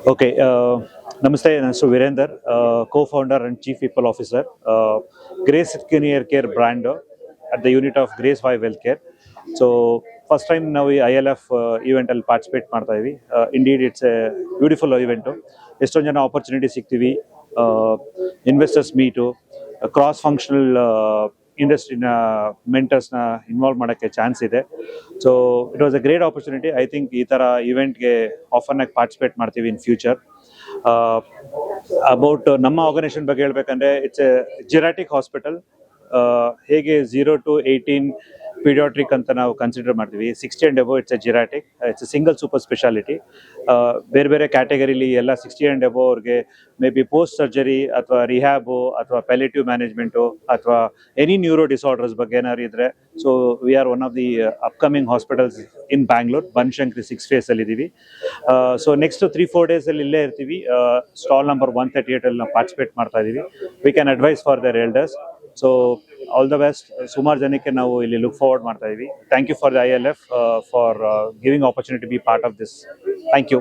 Okay, Namaste. So Virender, co-founder and chief people officer, Grace Senior Care brand at the unit of Grace Five Healthcare. So first time now we ILF event ಅಲ್ಲಿ participate ಮಾಡ್ತಾ ಇದೀವಿ. Indeed, it's a beautiful event. ಎಷ್ಟೊಂದು ಜನ opportunity ಸಿಗ್ತೀವಿ, investors meet, cross functional ಇಂಡಸ್ಟ್ರಿನ ಮೆಂಟರ್ಸ್ನ involve ಮಾಡೋಕ್ಕೆ chance ಇದೆ. So it was a great opportunity. I think ಈ ಥರ ಇವೆಂಟ್ಗೆ ಆಫರ್ನಾಗಿ ಪಾರ್ಟಿಸಿಪೇಟ್ ಮಾಡ್ತೀವಿ ಇನ್ ಫ್ಯೂಚರ್. ಅಬೌಟ್ ನಮ್ಮ ಆರ್ಗನೈಸೇಷನ್ ಬಗ್ಗೆ ಹೇಳ್ಬೇಕಂದ್ರೆ ಇಟ್ಸ್ ಎ ಜಿರಾಟಿಕ್ ಹಾಸ್ಪಿಟಲ್. ಹೇಗೆ 0 to 18 ಪೀಡಿಯಾಟ್ರಿಕ್ ಅಂತ ನಾವು ಕನ್ಸಿಡರ್ ಮಾಡ್ತೀವಿ, 60 and above it's a geriatric, it's a single super speciality. ಬೇರೆ ಬೇರೆ ಕ್ಯಾಟಗರಿಲಿ ಎಲ್ಲ 60 and above ಅವ್ರಿಗೆ ಮೇ ಬಿ ಪೋಸ್ಟ್ ಸರ್ಜರಿ ಅಥವಾ ರಿಹ್ಯಾಬು ಅಥವಾ ಪ್ಯಾಲಿಟಿವ್ ಮ್ಯಾನೇಜ್ಮೆಂಟು ಅಥವಾ ಎನಿ ನ್ಯೂರೋ ಡಿಸಾರ್ಡರ್ಸ್ ಬಗ್ಗೆ ಏನಾದ್ರು ಇದ್ರೆ, so we are one of the upcoming hospitals in Bangalore. Banashankari 6 phase ಅಲ್ಲಿ ಇದ್ದೀವಿ. ಸೊ ನೆಕ್ಸ್ಟ್ 3-4 days ಅಲ್ಲಿ ಇಲ್ಲೇ ಇರ್ತೀವಿ. ಸ್ಟಾಲ್ ನಂಬರ್ 138 ಅಲ್ಲಿ ನಾವು ಪಾರ್ಟಿಸಿಪೇಟ್ ಮಾಡ್ತಾ ಇದ್ದೀವಿ. We can advise for their elders. So all the best. ಸುಮಾರು ಜನಕ್ಕೆ ನಾವು ಇಲ್ಲಿ ಲುಕ್ ಫಾರ್ವರ್ಡ್ ಮಾಡ್ತಾ ಇದೀವಿ. Thank you for the ILF for giving opportunity to be part of this. Thank you.